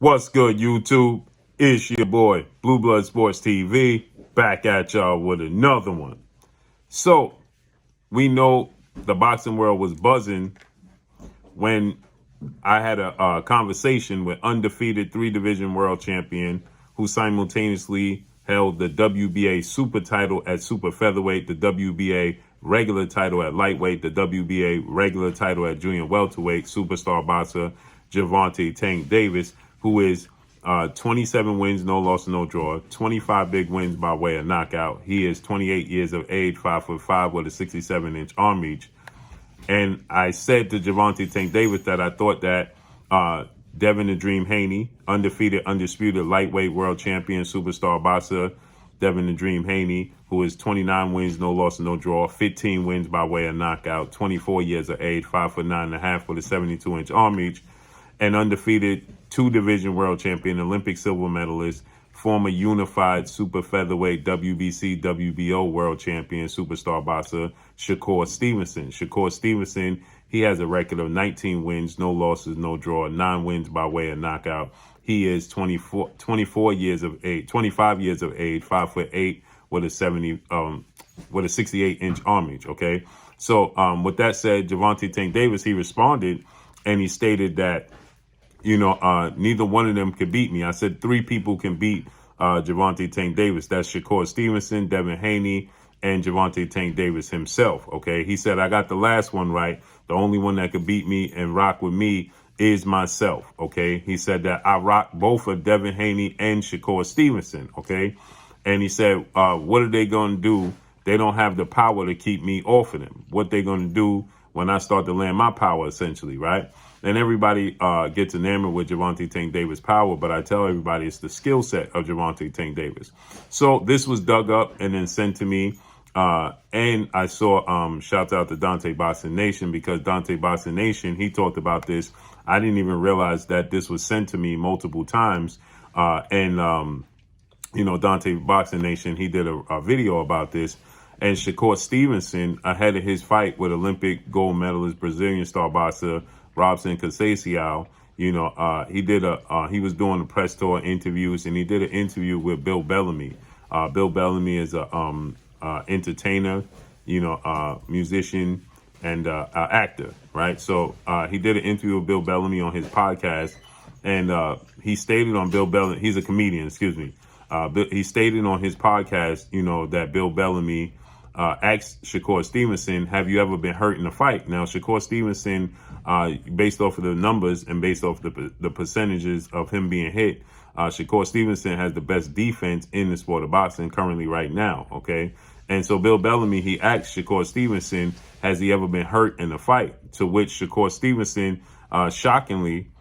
What's good, YouTube? It's your boy, Blue Blood Sports TV, back at y'all with another one. So, we know the boxing world was buzzing when I had a conversation with undefeated 3-division world champion who simultaneously held the WBA super title at super featherweight, the WBA regular title at lightweight, the WBA regular title at junior welterweight, superstar boxer Gervonta Tank Davis, who is 27 wins, no loss, no draw, 25 big wins by way of knockout. He is 28 years of age, 5'5" with a 67-inch arm reach. And I said to Gervonta Tank Davis that I thought that Devin the Dream Haney, undefeated, undisputed lightweight world champion, superstar boxer, Devin the Dream Haney, who is 29 wins, no loss, no draw, 15 wins by way of knockout, 24 years of age, 5'9.5" with a 72-inch arm reach, and undefeated 2-division world champion, Olympic silver medalist, former unified super featherweight WBC, WBO world champion, superstar boxer, Shakur Stevenson. Shakur Stevenson, he has a record of 19 wins, no losses, no draw, 9 wins by way of knockout. He is 25 years of age, 5'8" with a 68-inch arm reach. Okay, so with that said, Gervonta Tank Davis, he responded and he stated that, neither one of them could beat me. I said 3 people can beat Gervonta Tank Davis. That's Shakur Stevenson, Devin Haney, and Gervonta Tank Davis himself. Okay, he said I got the last one right. The only one that could beat me and rock with me is myself. Okay, he said that I rock both of Devin Haney and Shakur Stevenson. Okay, and he said, what are they going to do? They don't have the power to keep me off of them. What they going to do when I start to land my power, essentially, right? And everybody gets enamored with Gervonta Tank Davis' power, but I tell everybody it's the skill set of Gervonta Tank Davis. So this was dug up and then sent to me, and I saw, shout out to Dante Boxing Nation, because Dante Boxing Nation, he talked about this. I didn't even realize that this was sent to me multiple times, Dante Boxing Nation, he did a video about this. And Shakur Stevenson, ahead of his fight with Olympic gold medalist Brazilian star boxer Robson Conceição, he was doing the press tour interviews, and he did an interview with Bill Bellamy. Bill Bellamy is a entertainer, musician, and actor, right? So he did an interview with Bill Bellamy on his podcast, and he stated on Bill Bellamy, he's a comedian, excuse me. He stated on his podcast, that Bill Bellamy asked Shakur Stevenson, have you ever been hurt in a fight? Now, Shakur Stevenson, based off of the numbers and based off the percentages of him being hit, Shakur Stevenson has the best defense in the sport of boxing currently right now, okay? And so Bill Bellamy, he asked Shakur Stevenson, has he ever been hurt in a fight? To which Shakur Stevenson, shockingly,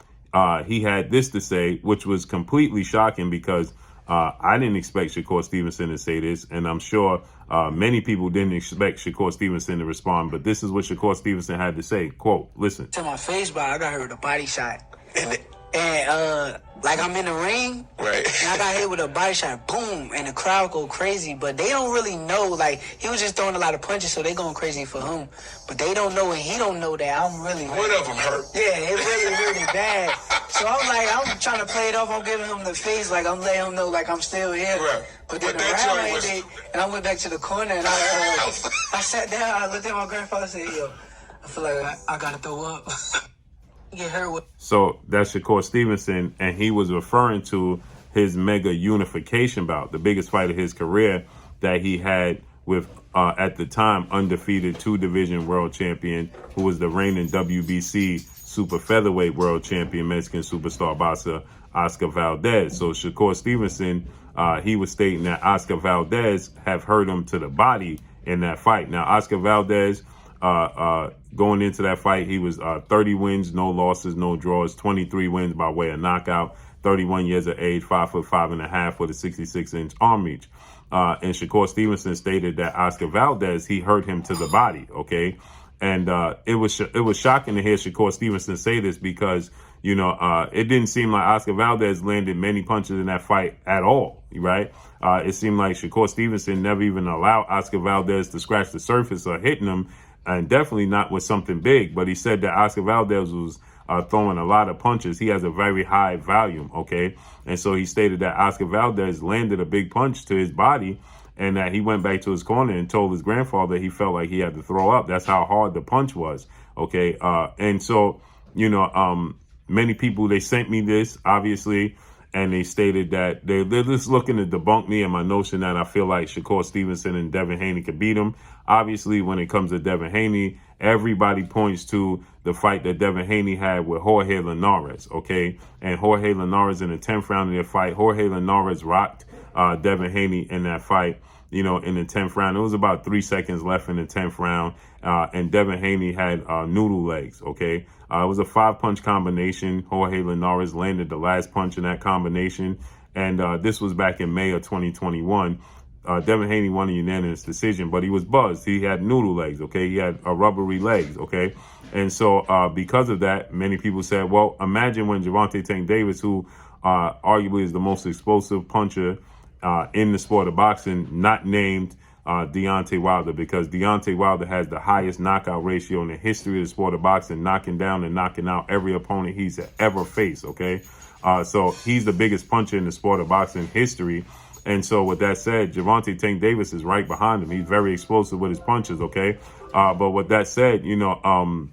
he had this to say, which was completely shocking because I didn't expect Shakur Stevenson to say this, and I'm sure many people didn't expect Shakur Stevenson to respond, but this is what Shakur Stevenson had to say. Quote, listen. To my face, but I got hit with a body shot. And like I'm in the ring, right? And I got hit with a body shot, boom, and the crowd go crazy. But they don't really know, like, he was just throwing a lot of punches, so they going crazy for him. But they don't know, and he don't know that I'm really hurt. One of them hurt. Yeah, it really bad. So I'm trying to play it off. I'm giving him the face, like I'm letting him know, like I'm still here. Right. But then the round ended, and I went back to the corner, and I sat down. I looked at my grandfather and said, yo, I feel like I gotta throw up. Get hurt with. So that's Shakur Stevenson, and he was referring to his mega unification bout, the biggest fight of his career that he had with, at the time, undefeated 2-division world champion, who was the reigning WBC super featherweight world champion, Mexican superstar boxer Oscar Valdez. So Shakur Stevenson, he was stating that Oscar Valdez have hurt him to the body in that fight. Now, Oscar Valdez, going into that fight, he was 30 wins, no losses, no draws, 23 wins by way of knockout, 31 years of age, 5'5.5" with a 66-inch arm reach. And Shakur Stevenson stated that Oscar Valdez, he hurt him to the body, okay? And it was shocking to hear Shakur Stevenson say this because, it didn't seem like Oscar Valdez landed many punches in that fight at all, right? It seemed like Shakur Stevenson never even allowed Oscar Valdez to scratch the surface or hitting him, and definitely not with something big. But he said that Oscar Valdez was throwing a lot of punches, he has a very high volume, okay? And so he stated that Oscar Valdez landed a big punch to his body, and that he went back to his corner and told his grandfather he felt like he had to throw up. That's how hard the punch was, okay? And so, many people, they sent me this, obviously, and they stated that they're just looking to debunk me and my notion that I feel like Shakur Stevenson and Devin Haney could beat him. Obviously, when it comes to Devin Haney, everybody points to the fight that Devin Haney had with Jorge Linares, okay? And Jorge Linares in the 10th round of their fight, Jorge Linares rocked Devin Haney in that fight, in the 10th round. It was about 3 seconds left in the 10th round, and Devin Haney had noodle legs, okay? It was a 5-punch combination. Jorge Linares landed the last punch in that combination, and this was back in May of 2021. Devin Haney won a unanimous decision, but he was buzzed. He had noodle legs, okay? He had rubbery legs, okay? And so because of that, many people said, well, imagine when Gervonta Tank Davis, who arguably is the most explosive puncher in the sport of boxing, not named Deontay Wilder, because Deontay Wilder has the highest knockout ratio in the history of the sport of boxing, knocking down and knocking out every opponent he's ever faced, okay? So he's the biggest puncher in the sport of boxing history. And so with that said, Gervonta Tank Davis is right behind him. He's very explosive with his punches, okay? But with that said, many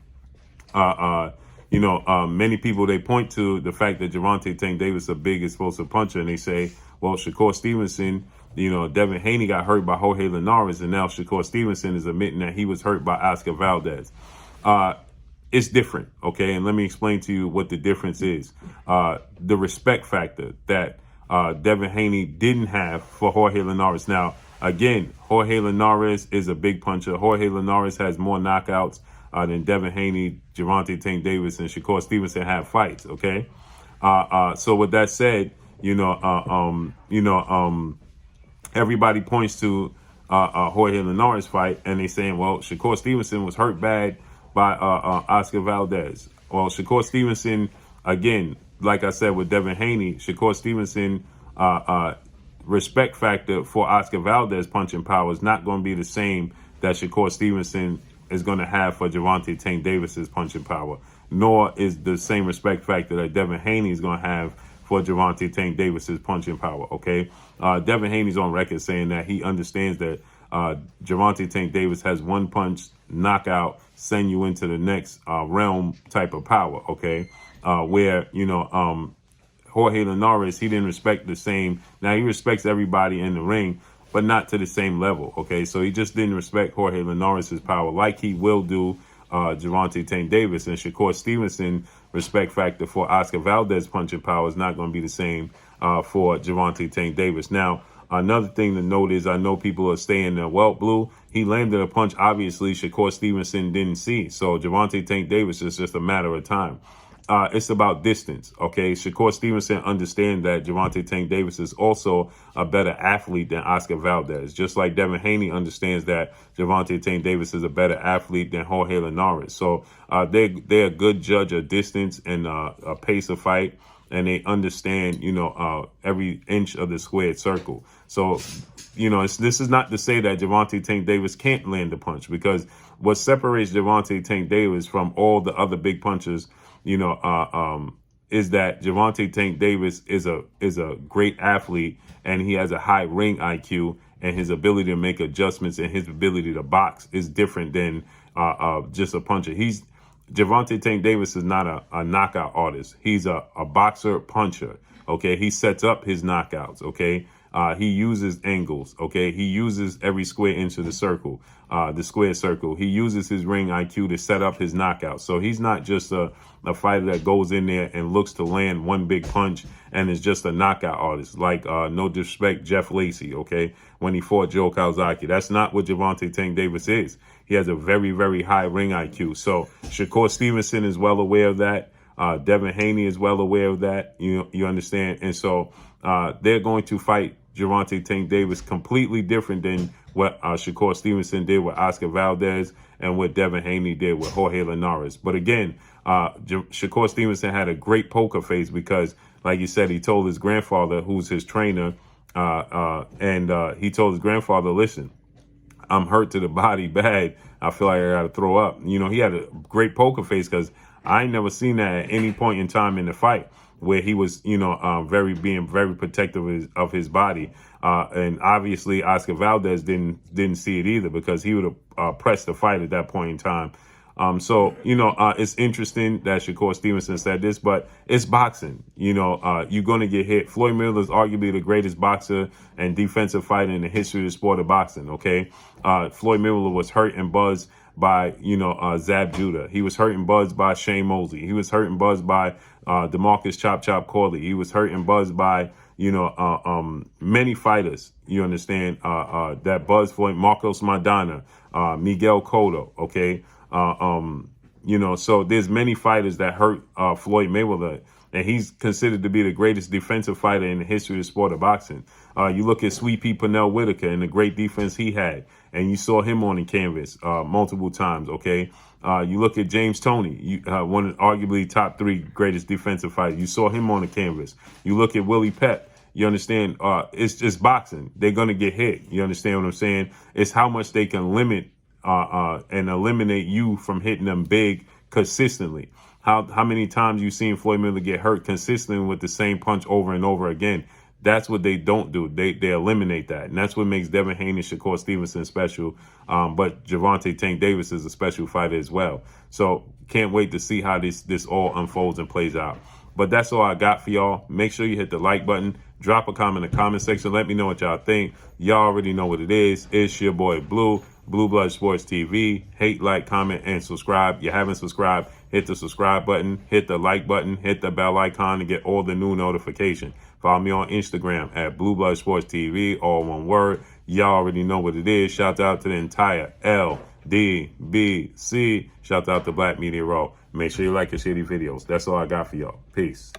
people, they point to the fact that Gervonta Tank Davis is a big explosive puncher, and they say, well, Shakur Stevenson, Devin Haney got hurt by Jorge Linares, and now Shakur Stevenson is admitting that he was hurt by Oscar Valdez. It's different, okay? And let me explain to you what the difference is. The respect factor that Devin Haney didn't have for Jorge Linares. Now, again, Jorge Linares is a big puncher. Jorge Linares has more knockouts than Devin Haney, Gervonta Tank Davis, and Shakur Stevenson have fights, okay? So with that said, everybody points to Jorge Linares fight, and they saying, well, Shakur Stevenson was hurt bad by Oscar Valdez. Well, Shakur Stevenson, again, like I said with Devin Haney, Shakur Stevenson respect factor for Oscar Valdez punching power is not going to be the same that Shakur Stevenson is going to have for Gervonta Tank Davis's punching power, nor is the same respect factor that Devin Haney is going to have for Gervonta Tank Davis's punching power, okay? Devin Haney's on record saying that he understands that Gervonta Tank Davis has one punch knockout, send you into the next realm type of power, okay? Where, Jorge Linares, he didn't respect the same. Now, he respects everybody in the ring, but not to the same level, okay? So he just didn't respect Jorge Linares' power like he will do Gervonta Tank Davis. And Shakur Stevenson respect factor for Oscar Valdez punching power is not going to be the same for Gervonta Tank Davis. Now, another thing to note is I know people are saying that, well, Blue, he landed a punch obviously Shakur Stevenson didn't see. So Gervonta Tank Davis is just a matter of time. It's about distance, okay? Shakur Stevenson understands that Gervonta Tank Davis is also a better athlete than Oscar Valdez, just like Devin Haney understands that Gervonta Tank Davis is a better athlete than Jorge Linares. So they're a good judge of distance and a pace of fight, and they understand, every inch of the squared circle. So, this is not to say that Gervonta Tank Davis can't land a punch, because what separates Gervonta Tank Davis from all the other big punchers, is that Gervonta Tank Davis is a great athlete, and he has a high ring IQ, and his ability to make adjustments and his ability to box is different than just a puncher. Gervonta Tank Davis is not a knockout artist. He's a boxer puncher, okay? He sets up his knockouts, okay? He uses angles, okay? He uses every square inch of the circle, the square circle. He uses his ring IQ to set up his knockouts. So he's not just a fighter that goes in there and looks to land one big punch and is just a knockout artist. Like, no disrespect, Jeff Lacey, okay, when he fought Joe Calzaghe. That's not what Gervonta Tank Davis is. He has a very, very high ring IQ. So Shakur Stevenson is well aware of that. Devin Haney is well aware of that. You understand? And so they're going to fight Gervonta Tank Davis completely different than what Shakur Stevenson did with Oscar Valdez and what Devin Haney did with Jorge Linares. But again, Shakur Stevenson had a great poker face because, like you said, he told his grandfather, who's his trainer, and he told his grandfather, listen, I'm hurt to the body bad. I feel like I got to throw up. He had a great poker face because I ain't never seen that at any point in time in the fight where he was, being very protective of his body. And obviously Oscar Valdez didn't see it either, because he would have pressed the fight at that point in time. It's interesting that Shakur Stevenson said this, but it's boxing. You're going to get hit. Floyd Mayweather is arguably the greatest boxer and defensive fighter in the history of the sport of boxing. Okay. Floyd Mayweather was hurt and buzzed by, Zab Judah. He was hurt and buzzed by Shane Mosley. He was hurt and buzzed by DeMarcus Chop Chop Corley. He was hurt and buzzed by, many fighters, you understand, that buzz Floyd, Marcos Maidana, Miguel Cotto. Okay. So there's many fighters that hurt Floyd Mayweather, and he's considered to be the greatest defensive fighter in the history of the sport of boxing. You look at Sweet Pea Pernell Whitaker and the great defense he had, and you saw him on the canvas multiple times. Okay. You look at James Toney, one of arguably top 3 greatest defensive fighters. You saw him on the canvas. You look at Willie Pep. You understand? It's just boxing. They're going to get hit. You understand what I'm saying? It's how much they can limit and eliminate you from hitting them big consistently. How many times you seen Floyd Mayweather get hurt consistently with the same punch over and over again? That's what they don't do. They eliminate that. And that's what makes Devin Haney, Shakur Stevenson special. But Gervonta Tank Davis is a special fighter as well. So can't wait to see how this all unfolds and plays out. But that's all I got for y'all. Make sure you hit the like button. Drop a comment in the comment section. Let me know what y'all think. Y'all already know what it is. It's your boy Blue Blood Sports TV. Hate, like, comment, and subscribe. You haven't subscribed, hit the subscribe button, hit the like button, hit the bell icon to get all the new notifications. Follow me on Instagram at Blue Blood Sports TV, all one word. Y'all already know what it is. Shout out to the entire LDBC. Shout out to Black Media Row. Make sure you like and share these videos. That's all I got for y'all. Peace.